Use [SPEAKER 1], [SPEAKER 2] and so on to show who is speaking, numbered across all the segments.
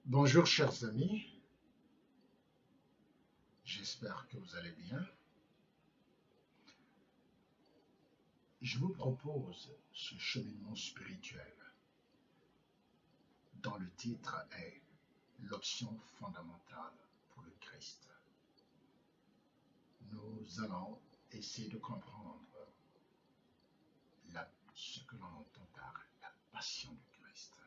[SPEAKER 1] Bonjour chers amis, j'espère que vous allez bien. Je vous propose ce cheminement spirituel dont le titre est l'option fondamentale pour le Christ. Nous allons essayer de comprendre ce que l'on entend par la passion du Christ.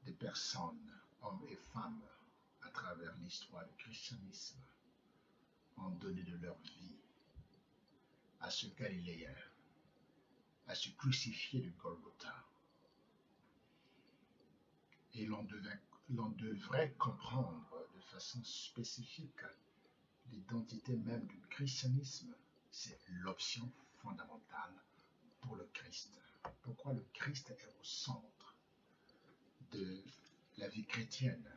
[SPEAKER 1] Des personnes, hommes et femmes, à travers l'histoire du christianisme, ont donné de leur vie à ce Galiléen, à ce crucifié de Golgotha. Et l'on devrait comprendre de façon spécifique l'identité même du christianisme. C'est l'option fondamentale pour le Christ. Pourquoi le Christ est au centre de la vie chrétienne.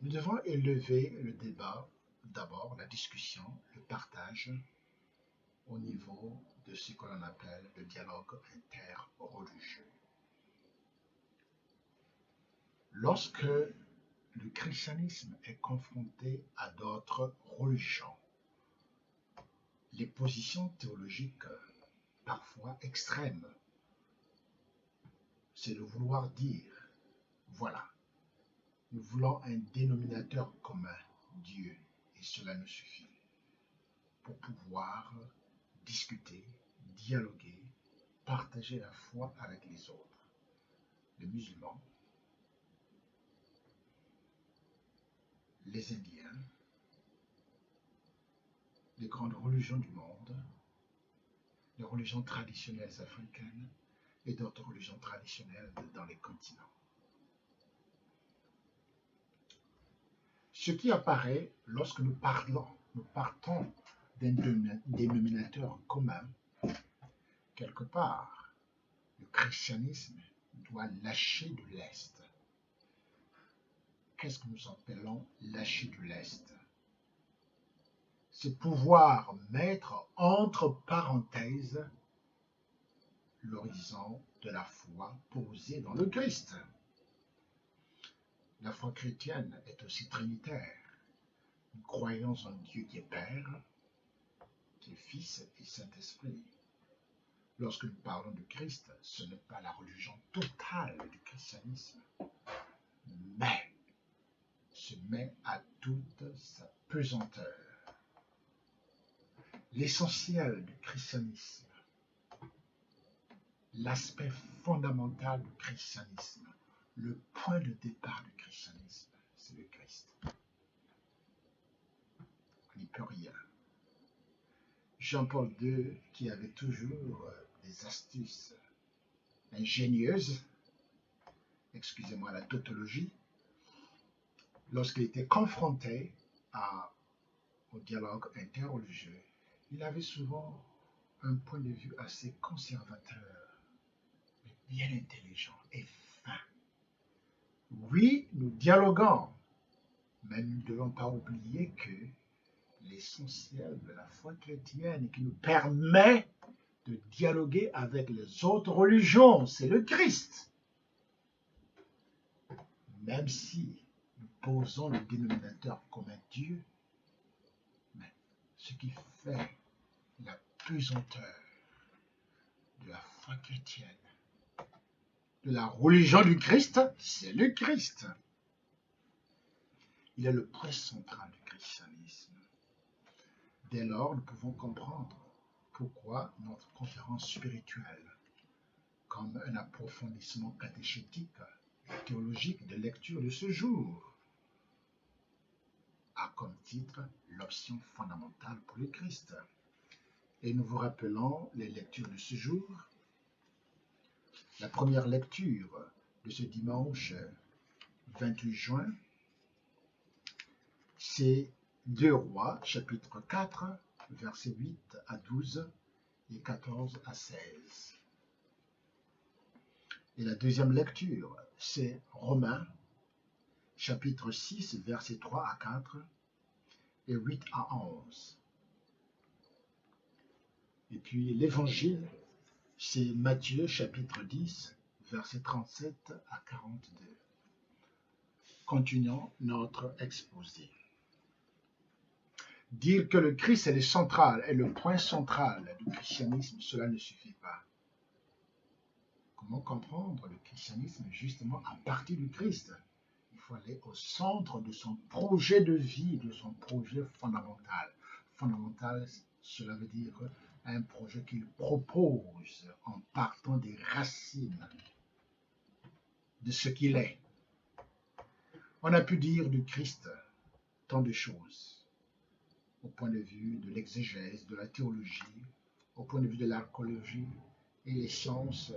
[SPEAKER 1] Nous devons élever le débat, d'abord la discussion, le partage au niveau de ce que l'on appelle le dialogue interreligieux. Lorsque le christianisme est confronté à d'autres religions, les positions théologiques, parfois extrêmes, c'est de vouloir dire, voilà, nous voulons un dénominateur commun, Dieu, et cela nous suffit pour pouvoir discuter, dialoguer, partager la foi avec les autres, les musulmans, les Indiens, les grandes religions du monde, les religions traditionnelles africaines et d'autres religions traditionnelles dans les continents. Ce qui apparaît lorsque nous partons d'un dénominateur commun, quelque part, le christianisme doit lâcher de l'Est. Qu'est-ce que nous appelons lâcher de l'Est? C'est pouvoir mettre entre parenthèses l'horizon de la foi posée dans le Christ. La foi chrétienne est aussi trinitaire. Nous croyons en Dieu qui est Père, qui est Fils et Saint-Esprit. Lorsque nous parlons de Christ, ce n'est pas la religion totale du christianisme, mais se met à toute sa pesanteur. L'essentiel du christianisme, l'aspect fondamental du christianisme, le point de départ du christianisme, c'est le Christ. On n'y peut rien. Jean-Paul II, qui avait toujours des astuces ingénieuses, excusez-moi la tautologie, lorsqu'il était confronté au dialogue interreligieux, il avait souvent un point de vue assez conservateur, mais bien intelligent et fin. Oui, nous dialoguons, mais nous ne devons pas oublier que l'essentiel de la foi chrétienne qui nous permet de dialoguer avec les autres religions, c'est le Christ. Même si nous posons le dénominateur commun Dieu, mais ce qui fait la pesanteur de la foi chrétienne, de la religion du Christ, c'est le Christ. Il est le point central du christianisme. Dès lors, nous pouvons comprendre pourquoi notre conférence spirituelle, comme un approfondissement catéchétique et théologique de lecture de ce jour, a comme titre l'option fondamentale pour le Christ. Et nous vous rappelons les lectures de ce jour. La première lecture de ce dimanche 28 juin, c'est 2 Rois, chapitre 4, versets 8 à 12 et 14 à 16. Et la deuxième lecture, c'est Romains, chapitre 6, versets 3 à 4 et 8 à 11. Et puis l'évangile, c'est Matthieu, chapitre 10, versets 37 à 42. Continuons notre exposé. Dire que le Christ est le central, est le point central du christianisme, cela ne suffit pas. Comment comprendre le christianisme justement à partir du Christ? Il faut aller au centre de son projet de vie, de son projet fondamental. Fondamental, cela veut dire un projet qu'il propose en partant des racines de ce qu'il est. On a pu dire du Christ tant de choses, au point de vue de l'exégèse, de la théologie, au point de vue de l'archéologie, et les sciences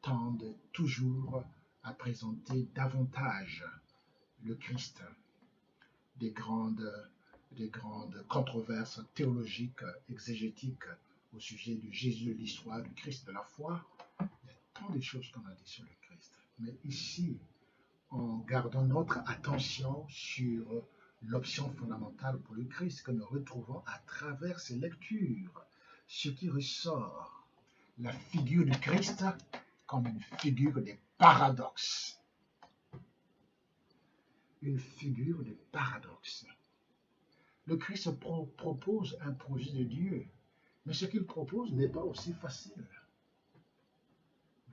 [SPEAKER 1] tendent toujours à présenter davantage le Christ. Des grandes controverses théologiques, exégétiques au sujet de Jésus, de l'histoire du Christ, de la foi. Il y a tant de choses qu'on a dit sur le Christ. Mais ici, en gardant notre attention sur l'option fondamentale pour le Christ que nous retrouvons à travers ces lectures, ce qui ressort, la figure du Christ comme une figure des paradoxes. Une figure des paradoxes. Le Christ propose un projet de Dieu, mais ce qu'il propose n'est pas aussi facile.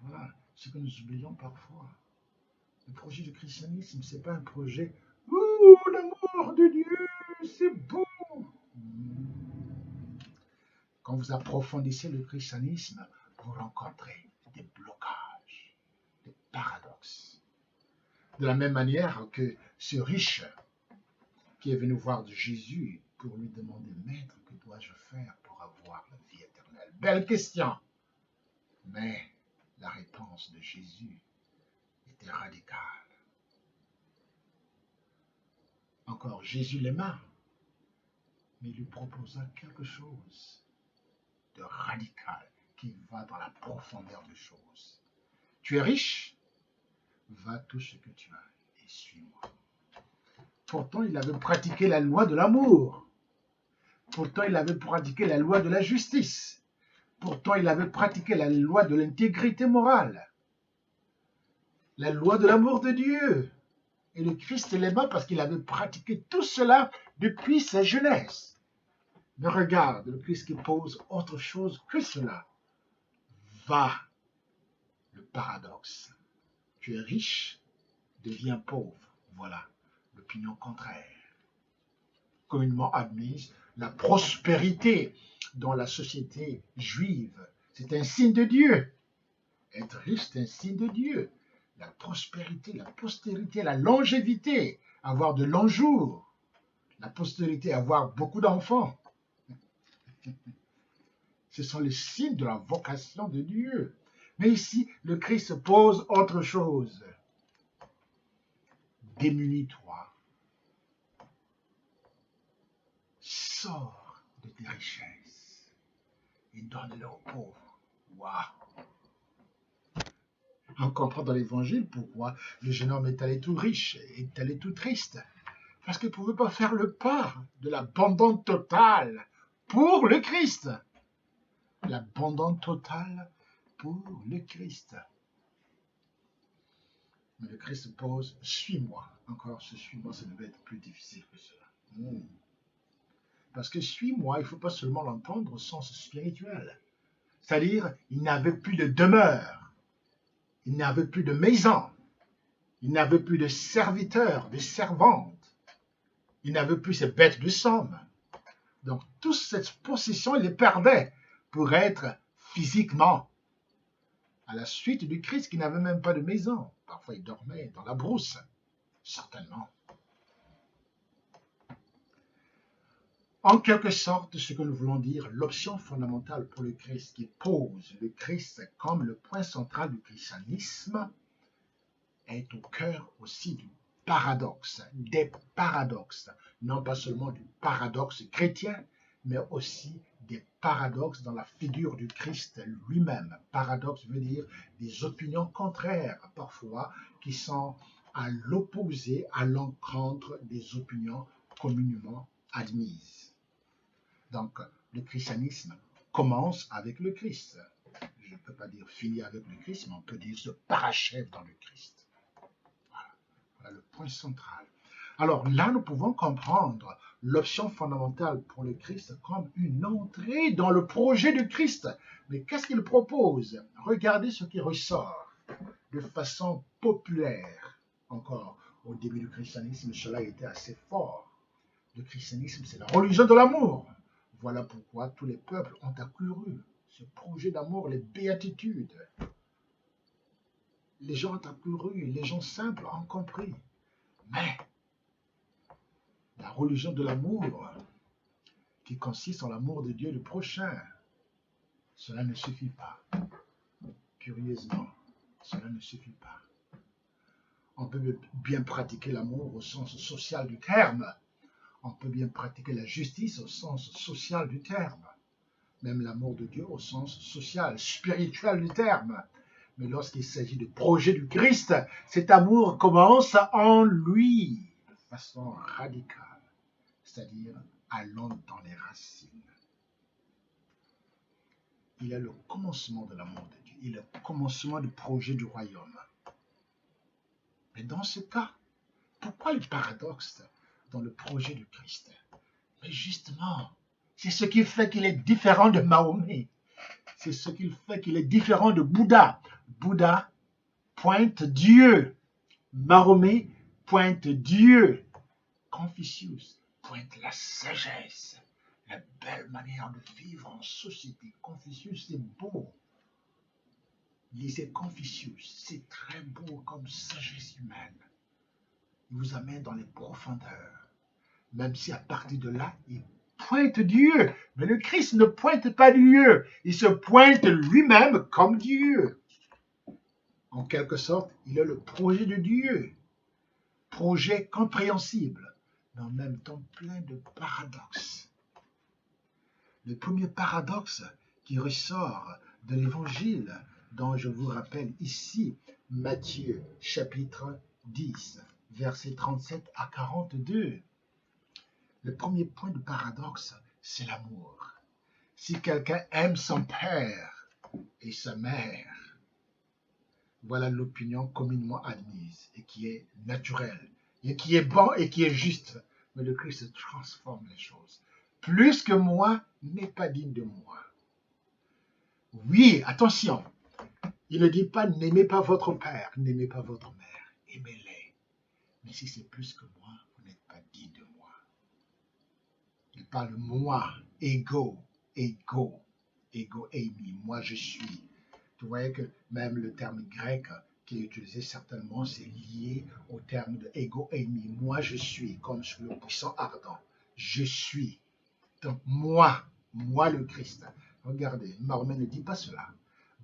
[SPEAKER 1] Voilà ce que nous oublions parfois. Le projet du christianisme, ce n'est pas un projet « Ouh, l'amour de Dieu, c'est beau !» Quand vous approfondissez le christianisme, vous rencontrez des blocages, des paradoxes. De la même manière que ce riche qui est venu voir de Jésus pour lui demander « Maître, que dois-je faire pour avoir la vie éternelle ?» Belle question. Mais la réponse de Jésus était radicale. Encore, Jésus l'aima, mais il lui proposa quelque chose de radical qui va dans la profondeur des choses. Tu es riche, va tout ce que tu as et suis-moi. Pourtant, il avait pratiqué la loi de l'amour. Pourtant, il avait pratiqué la loi de la justice. Pourtant, il avait pratiqué la loi de l'intégrité morale. La loi de l'amour de Dieu. Et le Christ l'aima parce qu'il avait pratiqué tout cela depuis sa jeunesse. Mais regarde, le Christ qui pose autre chose que cela. Va, le paradoxe. Tu es riche, deviens pauvre. Voilà l'opinion contraire. Communément admise, la prospérité dans la société juive, c'est un signe de Dieu. Être riche, c'est un signe de Dieu. La prospérité, la postérité, la longévité, avoir de longs jours, la postérité, avoir beaucoup d'enfants. Ce sont les signes de la vocation de Dieu. Mais ici, le Christ pose autre chose. Démunis-toi. Sors de tes richesses et donne-les aux pauvres. Waouh! On comprend dans l'évangile pourquoi le jeune homme est allé tout riche, est allé tout triste. Parce qu'il ne pouvait pas faire le pas de l'abandon total pour le Christ. L'abandon total pour le Christ. Mais le Christ pose « suis-moi ». Encore ce « suis-moi », ça devait être plus difficile que cela. Parce que « suis-moi », il ne faut pas seulement l'entendre au sens spirituel. C'est-à-dire, il n'avait plus de demeure, il n'avait plus de maison, il n'avait plus de serviteurs, de servantes, il n'avait plus ses bêtes de somme. Donc, toute cette possession, il les perdait pour être physiquement à la suite du Christ qui n'avait même pas de maison. Parfois, il dormait dans la brousse, certainement. En quelque sorte, ce que nous voulons dire, l'option fondamentale pour le Christ qui pose le Christ comme le point central du christianisme est au cœur aussi du paradoxe, des paradoxes, non pas seulement du paradoxe chrétien, mais aussi des paradoxes dans la figure du Christ lui-même. Paradoxe veut dire des opinions contraires, parfois, qui sont à l'opposé, à l'encontre des opinions communément admises. Donc, le christianisme commence avec le Christ. je ne peux pas dire fini avec le Christ, mais on peut dire se parachève dans le Christ. Voilà le point central. Alors là, nous pouvons comprendre l'option fondamentale pour le Christ comme une entrée dans le projet du Christ. Mais qu'est-ce qu'il propose? Regardez ce qui ressort de façon populaire. Encore, au début du christianisme, cela était assez fort. Le christianisme, c'est la religion de l'amour. Voilà pourquoi tous les peuples ont accouru ce projet d'amour, les béatitudes. Les gens ont accouru, les gens simples ont compris. Mais la religion de l'amour, qui consiste en l'amour de Dieu du prochain, cela ne suffit pas. Curieusement, cela ne suffit pas. On peut bien pratiquer l'amour au sens social du terme. On peut bien pratiquer la justice au sens social du terme. Même l'amour de Dieu au sens social, spirituel du terme. Mais lorsqu'il s'agit du projet du Christ, cet amour commence en lui, de façon radicale. C'est-à-dire allons dans les racines. Il est le commencement de l'amour de Dieu. Il est le commencement du projet du royaume. Mais dans ce cas, pourquoi le paradoxe dans le projet du Christ? Mais justement, c'est ce qui fait qu'il est différent de Mahomet. C'est ce qui fait qu'il est différent de Bouddha. Bouddha pointe Dieu. Mahomet pointe Dieu. Confucius pointe la sagesse, la belle manière de vivre en société. Confucius, c'est beau. Lisez Confucius, c'est très beau comme sagesse humaine. Il vous amène dans les profondeurs. Même si à partir de là, il pointe Dieu. Mais le Christ ne pointe pas Dieu. Il se pointe lui-même comme Dieu. En quelque sorte, il est le projet de Dieu. Projet compréhensible, mais en même temps plein de paradoxes. Le premier paradoxe qui ressort de l'évangile, dont je vous rappelle ici Matthieu chapitre 10, versets 37 à 42. Le premier point de paradoxe, c'est l'amour. Si quelqu'un aime son père et sa mère, voilà l'opinion communément admise et qui est naturelle, et qui est bon et qui est juste. Mais le Christ transforme les choses. Plus que moi n'est pas digne de moi. Oui, attention, il ne dit pas n'aimez pas votre père, n'aimez pas votre mère, aimez-les. Mais si c'est plus que moi, vous n'êtes pas digne de moi. Il parle moi, ego, eimi, moi je suis. Vous voyez que même le terme grec qui est utilisé certainement, c'est lié au terme de ego eimi, moi je suis, comme sur le puissant ardent. Je suis. Donc moi le Christ. Regardez, Mahomet ne dit pas cela.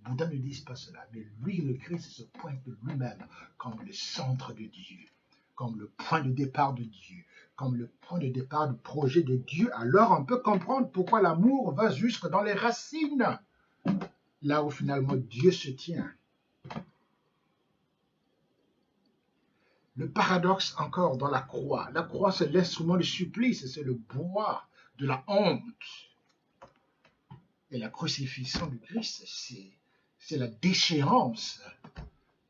[SPEAKER 1] Bouddha ne dit pas cela. Mais lui, le Christ, se pointe lui-même comme le centre de Dieu, comme le point de départ de Dieu, comme le point de départ du projet de Dieu. Alors on peut comprendre pourquoi l'amour va jusque dans les racines, là où finalement Dieu se tient. Le paradoxe encore dans la croix. La croix, c'est l'instrument du supplice, c'est le bois de la honte. Et la crucifixion du Christ, c'est la déchéance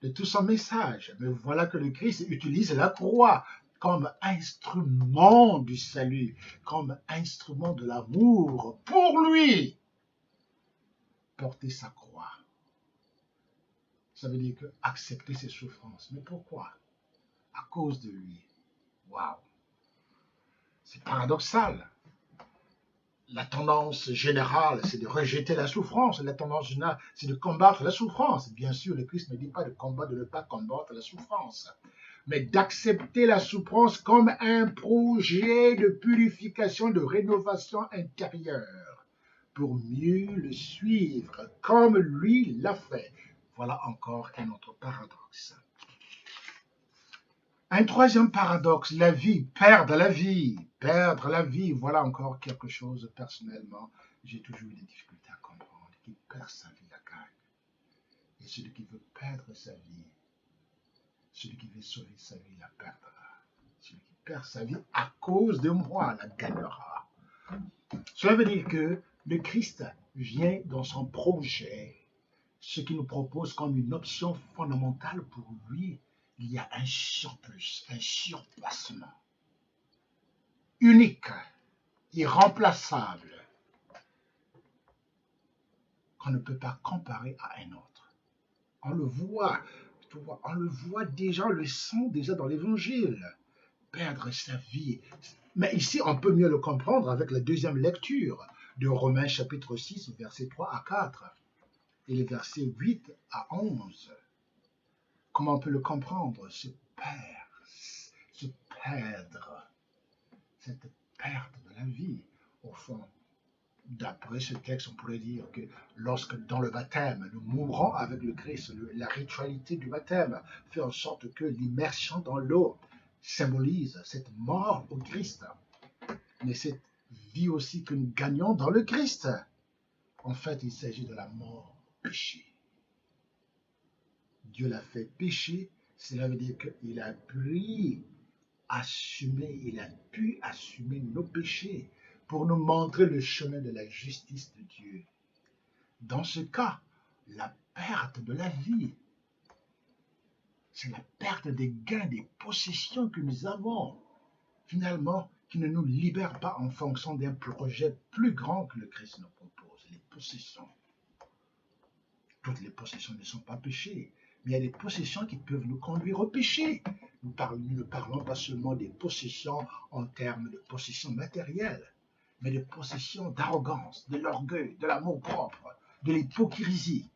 [SPEAKER 1] de tout son message. Mais voilà que le Christ utilise la croix comme instrument du salut, comme instrument de l'amour pour lui. Porter sa croix. Ça veut dire que accepter ses souffrances. Mais pourquoi? À cause de lui. Waouh! C'est paradoxal. La tendance générale, c'est de rejeter la souffrance. La tendance générale, c'est de combattre la souffrance. Bien sûr, le Christ ne dit pas de combattre, de ne pas combattre la souffrance, mais d'accepter la souffrance comme un projet de purification, de rénovation intérieure, pour mieux le suivre, comme lui l'a fait. Voilà encore un autre paradoxe. Un troisième paradoxe, la vie, perdre la vie, voilà encore quelque chose, personnellement, j'ai toujours eu des difficultés à comprendre. Qui perd sa vie la gagne. Et celui qui veut perdre sa vie, celui qui veut sauver sa vie la perdra. Celui qui perd sa vie à cause de moi la gagnera. Cela veut dire que le Christ vient dans son projet ce qu'il nous propose comme une option fondamentale pour lui, il y a un surplus, un surpassement unique, irremplaçable, qu'on ne peut pas comparer à un autre. On le voit, on le voit déjà, on le sent déjà dans l'évangile. Perdre sa vie. Mais ici, on peut mieux le comprendre avec la deuxième lecture de Romains chapitre 6, versets 3 à 4 et les versets 8 à 11. Comment on peut le comprendre? Se perdre, cette perte de la vie. Au fond, d'après ce texte, on pourrait dire que lorsque dans le baptême, nous mourons avec le Christ, la ritualité du baptême fait en sorte que l'immersion dans l'eau symbolise cette mort au Christ, mais cette vie aussi que nous gagnons dans le Christ. En fait, il s'agit de la mort au péché. Dieu l'a fait pécher, cela veut dire qu'il a pu assumer nos péchés pour nous montrer le chemin de la justice de Dieu. Dans ce cas, la perte de la vie, c'est la perte des gains, des possessions que nous avons, finalement, qui ne nous libère pas en fonction d'un projet plus grand que le Christ nous propose, les possessions. Toutes les possessions ne sont pas péchées, mais il y a des possessions qui peuvent nous conduire au péché. Nous ne parlons pas seulement des possessions en termes de possessions matérielles, mais des possessions d'arrogance, de l'orgueil, de l'amour-propre, de l'hypocrisie,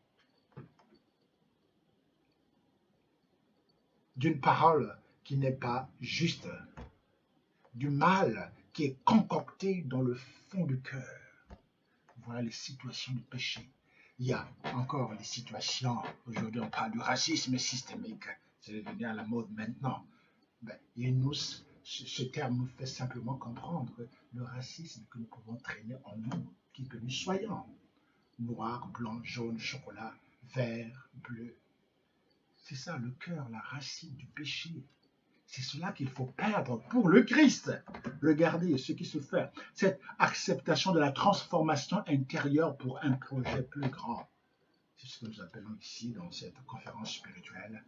[SPEAKER 1] d'une parole qui n'est pas juste, du mal qui est concocté dans le fond du cœur. Voilà les situations de péché. Il y a encore les situations, aujourd'hui on parle du racisme systémique, c'est devenu à la mode maintenant. Ce terme nous fait simplement comprendre le racisme que nous pouvons traîner en nous, qui que nous soyons. Noir, blanc, jaune, chocolat, vert, bleu. C'est ça le cœur, la racine du péché. C'est cela qu'il faut perdre pour le Christ. Regardez ce qui se fait. Cette acceptation de la transformation intérieure pour un projet plus grand. C'est ce que nous appelons ici, dans cette conférence spirituelle,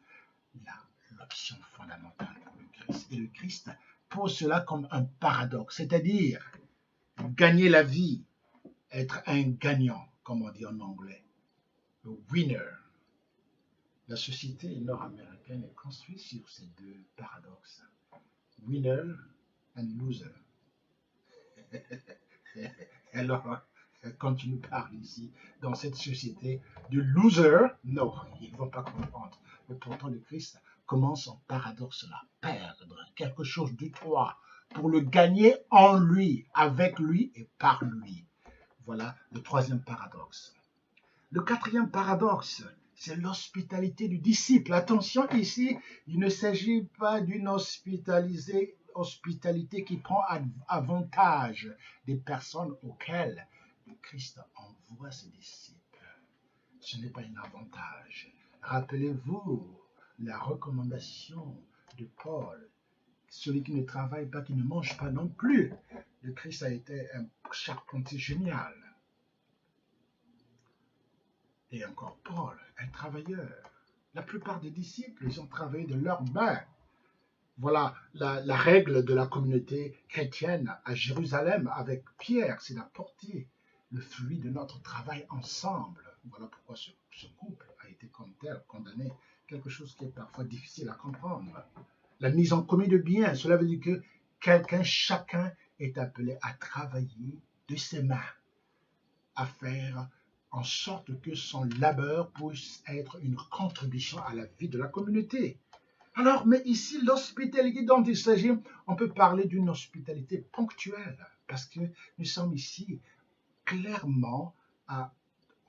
[SPEAKER 1] l'option fondamentale pour le Christ. Et le Christ pose cela comme un paradoxe, c'est-à-dire gagner la vie, être un gagnant, comme on dit en anglais, le winner. La société nord-américaine est construite sur ces deux paradoxes. Winner and loser. Alors, quand tu nous parles ici, dans cette société de loser, non, ils ne vont pas comprendre. Mais pourtant, le Christ commence en paradoxe là, perdre quelque chose de toi pour le gagner en lui, avec lui et par lui. Voilà le troisième paradoxe. Le quatrième paradoxe, c'est l'hospitalité du disciple. Attention ici, il ne s'agit pas d'une hospitalité qui prend avantage des personnes auxquelles le Christ envoie ses disciples. Ce n'est pas un avantage. Rappelez-vous la recommandation de Paul. Celui qui ne travaille pas, qui ne mange pas non plus. Le Christ a été un charpentier génial. Et encore Paul, un travailleur. La plupart des disciples, ils ont travaillé de leurs mains. Voilà la règle de la communauté chrétienne à Jérusalem avec Pierre, c'est d'apporter le fruit de notre travail ensemble. Voilà pourquoi ce couple a été comme tel condamné. Quelque chose qui est parfois difficile à comprendre. La mise en commun de biens, cela veut dire que chacun est appelé à travailler de ses mains, à faire en sorte que son labeur puisse être une contribution à la vie de la communauté. Alors, mais ici, l'hospitalité dont il s'agit, on peut parler d'une hospitalité ponctuelle, parce que nous sommes ici clairement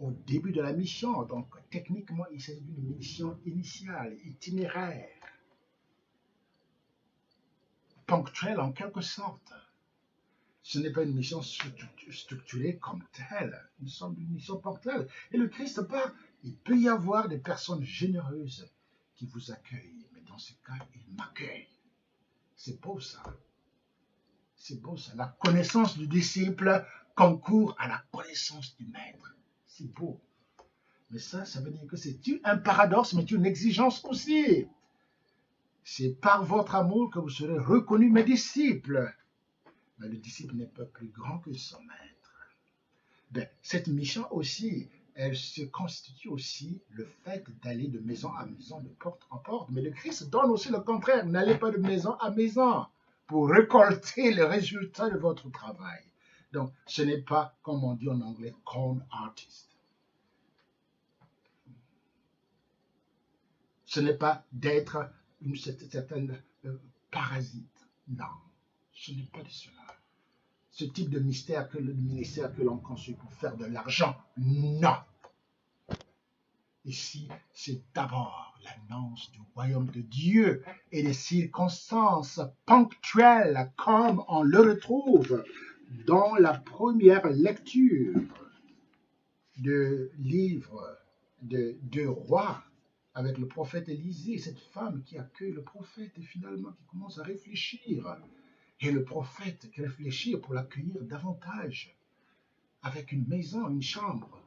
[SPEAKER 1] au début de la mission. Donc, techniquement, il s'agit d'une mission initiale, itinéraire, ponctuelle en quelque sorte. Ce n'est pas une mission structurée comme telle. Nous sommes une mission ponctuelle. Et le Christ part. Il peut y avoir des personnes généreuses qui vous accueillent. Mais dans ce cas, il m'accueille. C'est beau ça. C'est beau ça. La connaissance du disciple concourt à la connaissance du maître. C'est beau. Mais ça veut dire que c'est un paradoxe, mais une exigence aussi. C'est par votre amour que vous serez reconnus mes disciples. Mais le disciple n'est pas plus grand que son maître. Ben, cette mission aussi, elle se constitue aussi le fait d'aller de maison à maison, de porte en porte. Mais le Christ donne aussi le contraire. N'allez pas de maison à maison pour récolter le résultat de votre travail. Donc, ce n'est pas, comme on dit en anglais, con artist. Ce n'est pas d'être une certaine parasite. Non, ce n'est pas de cela. Ce type de ministère que l'on construit pour faire de l'argent, non. Ici, c'est d'abord l'annonce du royaume de Dieu et des circonstances ponctuelles comme on le retrouve dans la première lecture du livre de Deux Rois avec le prophète Élisée, cette femme qui accueille le prophète et finalement qui commence à réfléchir. Et le prophète qui réfléchit pour l'accueillir davantage avec une maison, une chambre,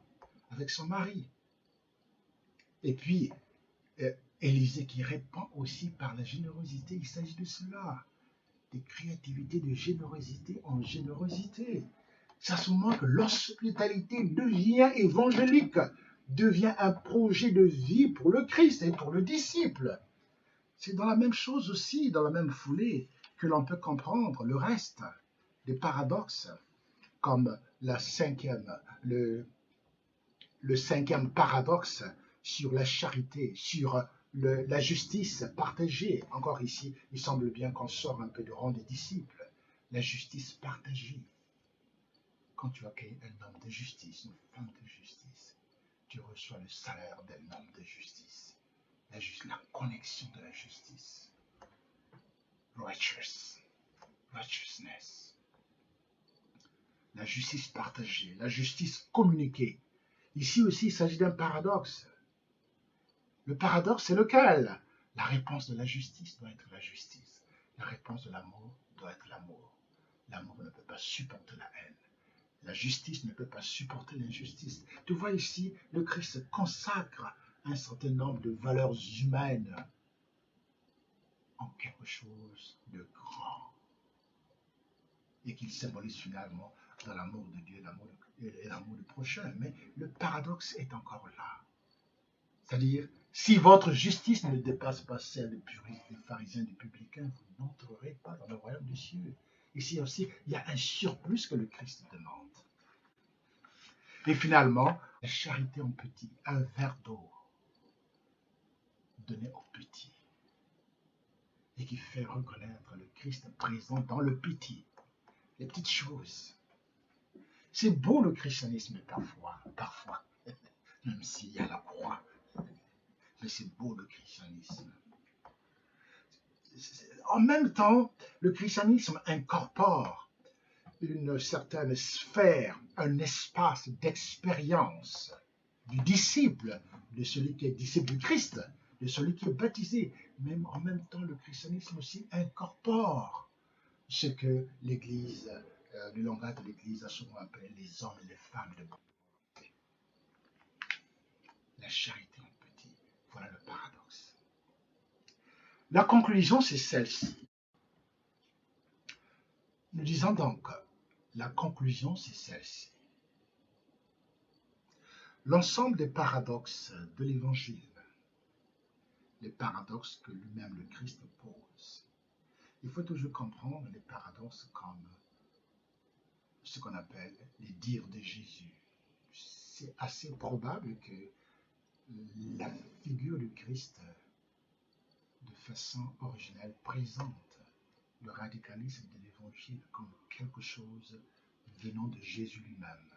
[SPEAKER 1] avec son mari. Et puis, Élisée qui répond aussi par la générosité. Il s'agit de cela, de créativité, de générosité en générosité. C'est à ce moment que l'hospitalité devient évangélique, devient un projet de vie pour le Christ et pour le disciple. C'est dans la même chose aussi, dans la même foulée, que l'on peut comprendre le reste des paradoxes, comme le cinquième paradoxe sur la charité, sur la justice partagée. Encore ici, il semble bien qu'on sort un peu du rang des disciples. La justice partagée. Quand tu accueilles un homme de justice, une femme de justice, tu reçois le salaire d'un homme de justice. La connexion de la justice. Righteousness. La justice partagée, la justice communiquée. Ici aussi, il s'agit d'un paradoxe. Le paradoxe, c'est lequel? La réponse de la justice doit être la justice. La réponse de l'amour doit être l'amour. L'amour ne peut pas supporter la haine. La justice ne peut pas supporter l'injustice. Tu vois ici, le Christ consacre un certain nombre de valeurs humaines en quelque chose de grand et qu'il symbolise finalement dans l'amour de Dieu et l'amour du prochain. Mais le paradoxe est encore là. C'est-à-dire, si votre justice ne dépasse pas celle des puristes, des pharisiens, des publicains, vous n'entrerez pas dans le royaume des cieux. Ici aussi, il y a un surplus que le Christ demande. Et finalement, la charité en petit, un verre d'eau donné aux petits et qui fait reconnaître le Christ présent dans le petit, les petites choses. C'est beau le christianisme parfois, même s'il y a la croix, mais c'est beau le christianisme. En même temps, le christianisme incorpore une certaine sphère, un espace d'expérience du disciple, de celui qui est disciple du Christ, de celui qui est baptisé. Même en même temps, le christianisme aussi incorpore ce que l'Église, le langage de l'Église a souvent appelé les hommes et les femmes de bonne volonté. La charité en petit, voilà le paradoxe. La conclusion, c'est celle-ci. Nous disons donc, la conclusion, c'est celle-ci. L'ensemble des paradoxes de l'Évangile, les paradoxes que lui-même le Christ pose, il faut toujours comprendre les paradoxes comme ce qu'on appelle les dires de Jésus. C'est assez probable que la figure du Christ, de façon originelle, présente le radicalisme de l'Évangile comme quelque chose venant de Jésus lui-même.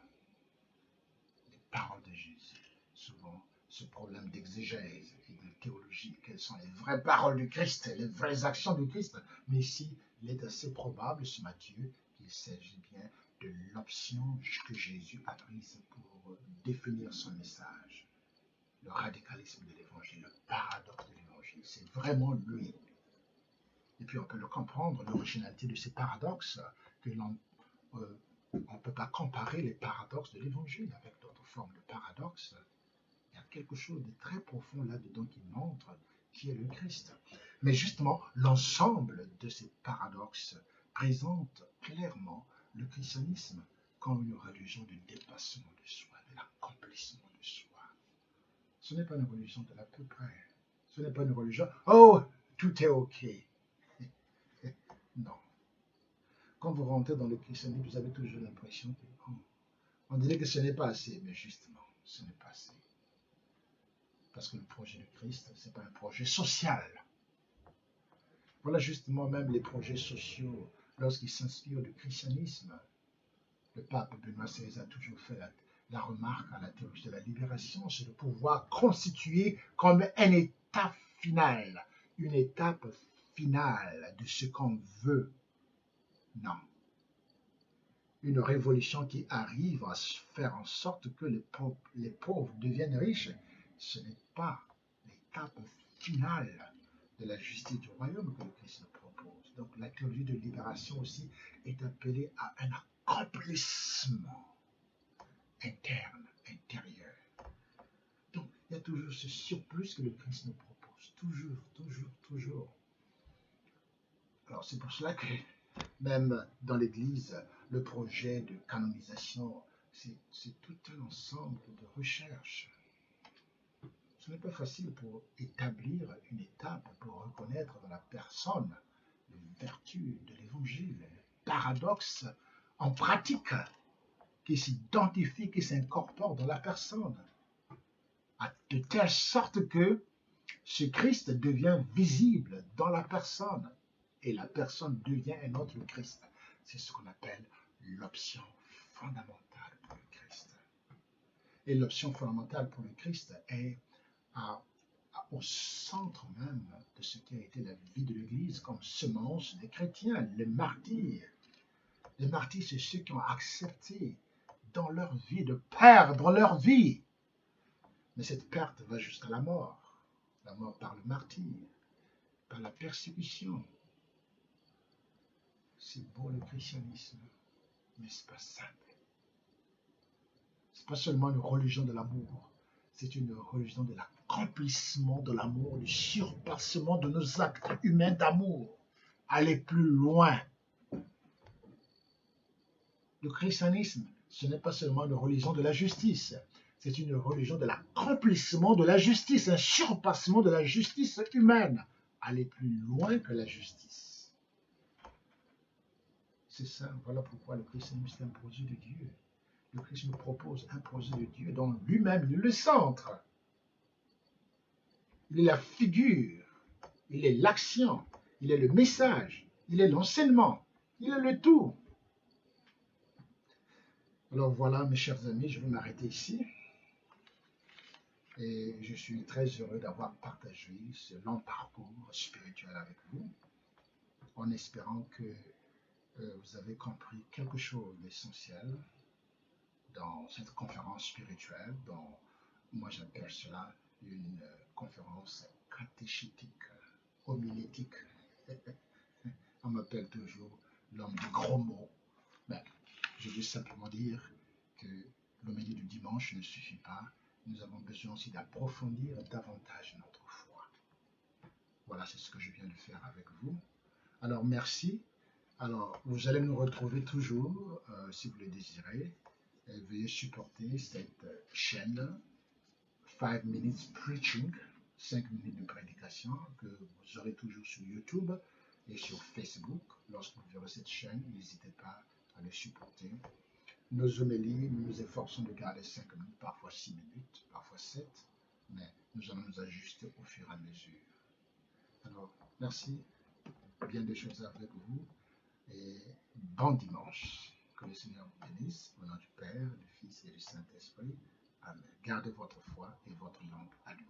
[SPEAKER 1] Les paroles de Jésus, souvent ce problème d'exégèse et de théologie, quelles sont les vraies paroles du Christ, les vraies actions du Christ. Mais ici, il est assez probable, ce Matthieu, qu'il s'agit bien de l'option que Jésus a prise pour définir son message. Le radicalisme de l'Évangile, le paradoxe de l'Évangile, c'est vraiment lui. Et puis on peut le comprendre, l'originalité de ces paradoxes, que l'on ne peut pas comparer les paradoxes de l'Évangile avec d'autres formes de paradoxes. Il y a quelque chose de très profond là-dedans qui montre qui est le Christ. Mais justement, l'ensemble de ces paradoxes présente clairement le christianisme comme une religion du dépassement de soi, de l'accomplissement de soi. Ce n'est pas une religion de l'à peu près. Ce n'est pas une religion, oh, tout est OK. Non. Quand vous rentrez dans le christianisme, vous avez toujours l'impression que on dirait que ce n'est pas assez, mais justement, ce n'est pas assez. Parce que le projet de Christ, ce n'est pas un projet social. Voilà justement même les projets sociaux, lorsqu'ils s'inspirent du christianisme. Le pape Benoît XVI a toujours fait la remarque à la théologie de la libération, c'est de pouvoir constituer comme un état final, une étape finale de ce qu'on veut. Non. Une révolution qui arrive à faire en sorte que les pauvres deviennent riches, ce n'est pas l'étape finale de la justice du royaume que le Christ nous propose. Donc la théologie de libération aussi est appelée à un accomplissement interne, intérieur. Donc il y a toujours ce surplus que le Christ nous propose. Toujours, toujours, toujours. Alors c'est pour cela que même dans l'Église, le projet de canonisation, c'est tout un ensemble de recherches. Ce n'est pas facile pour établir une étape, pour reconnaître dans la personne les vertus de l'Évangile, les paradoxes en pratique qui s'identifient, qui s'incorporent dans la personne, de telle sorte que ce Christ devient visible dans la personne et la personne devient un autre Christ. C'est ce qu'on appelle l'option fondamentale pour le Christ. Et l'option fondamentale pour le Christ est au centre même de ce qui a été la vie de l'Église comme semence des chrétiens, les martyrs. Les martyrs, c'est ceux qui ont accepté dans leur vie de perdre leur vie. Mais cette perte va jusqu'à la mort par le martyr, par la persécution. C'est beau le christianisme, mais ce n'est pas simple. Ce n'est pas seulement une religion de l'amour, c'est une religion de l'accomplissement de l'amour, du surpassement de nos actes humains d'amour. Aller plus loin. Le christianisme, ce n'est pas seulement une religion de la justice, c'est une religion de l'accomplissement de la justice, un surpassement de la justice humaine. Aller plus loin que la justice. C'est ça, voilà pourquoi le christianisme est un projet de Dieu. Le Christ nous propose un projet de Dieu dont lui-même il est le centre. Il est la figure, il est l'action, il est le message, il est l'enseignement, il est le tout. Alors voilà, mes chers amis, je vais m'arrêter ici. Et je suis très heureux d'avoir partagé ce long parcours spirituel avec vous, en espérant que vous avez compris quelque chose d'essentiel dans cette conférence spirituelle, dont moi j'appelle cela une conférence catéchétique, homilétique. On m'appelle toujours l'homme du gros mot. Mais je veux simplement dire que l'homélie du dimanche ne suffit pas. Nous avons besoin aussi d'approfondir davantage notre foi. Voilà, c'est ce que je viens de faire avec vous. Alors, merci. Alors, vous allez nous retrouver toujours, si vous le désirez. Et veuillez supporter cette chaîne 5 Minutes Preaching, 5 minutes de prédication, que vous aurez toujours sur YouTube et sur Facebook. Lorsque vous verrez cette chaîne, n'hésitez pas à les supporter. Nos homélies, nous nous efforçons de garder 5 minutes, parfois 6 minutes, parfois 7, mais nous allons nous ajuster au fur et à mesure. Alors, merci, bien des choses avec vous, et bon dimanche. Que le Seigneur vous bénisse, au nom du Père, du Fils et du Saint-Esprit. Amen. Gardez votre foi et votre lampe allumée.